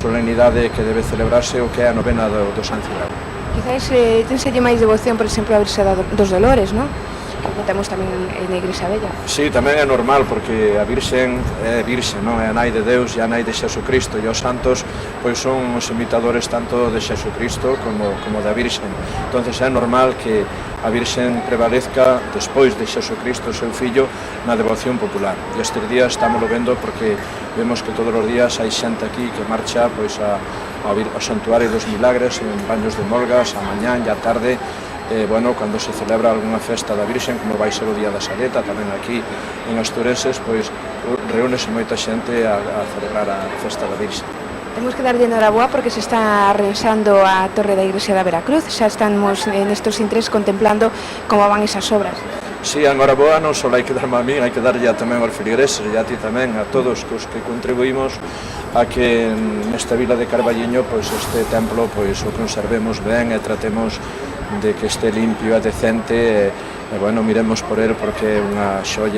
solemnidade que debe celebrarse o que é a novena do San Cibrao. Quizás tenselle máis devoción, por exemplo, a Virxe dos Dolores, non? Que temos tamén na Igrexa Bella. Sí, tamén é normal, porque a Virxen é Virxe, non? É a nai de Deus e a nai de Xesucristo, e os santos pois son os imitadores tanto de Xesucristo como da Virxen. Entonces é normal que a Virxen prevalezca despois de Xesucristo, seu fillo, na devoción popular. E estes días estamos vendo porque vemos que todos os días hai xente aquí que marcha pois ao Santuario dos Milagres en baños de molgas, a mañán e a tarde. Bueno, cando se celebra algunha festa da Virxen, como vai ser o Día da Saleta, tamén aquí en Asturenses, pois reúnese moita xente a celebrar a festa da Virxen. Temos que darlle enhoraboa porque se está arrensando a torre da Igrexa da Veracruz. Xa estamos nestos intres contemplando como van esas obras. Sí, enhoraboa non só hai que darme a mí, hai que darlle tamén aos feligreses e a ti tamén, a todos os que contribuímos a que nesta vila de Carballiño pois este templo pois o conservemos ben e tratemos de que este limpio e decente e bueno, miremos por el porque é unha xoia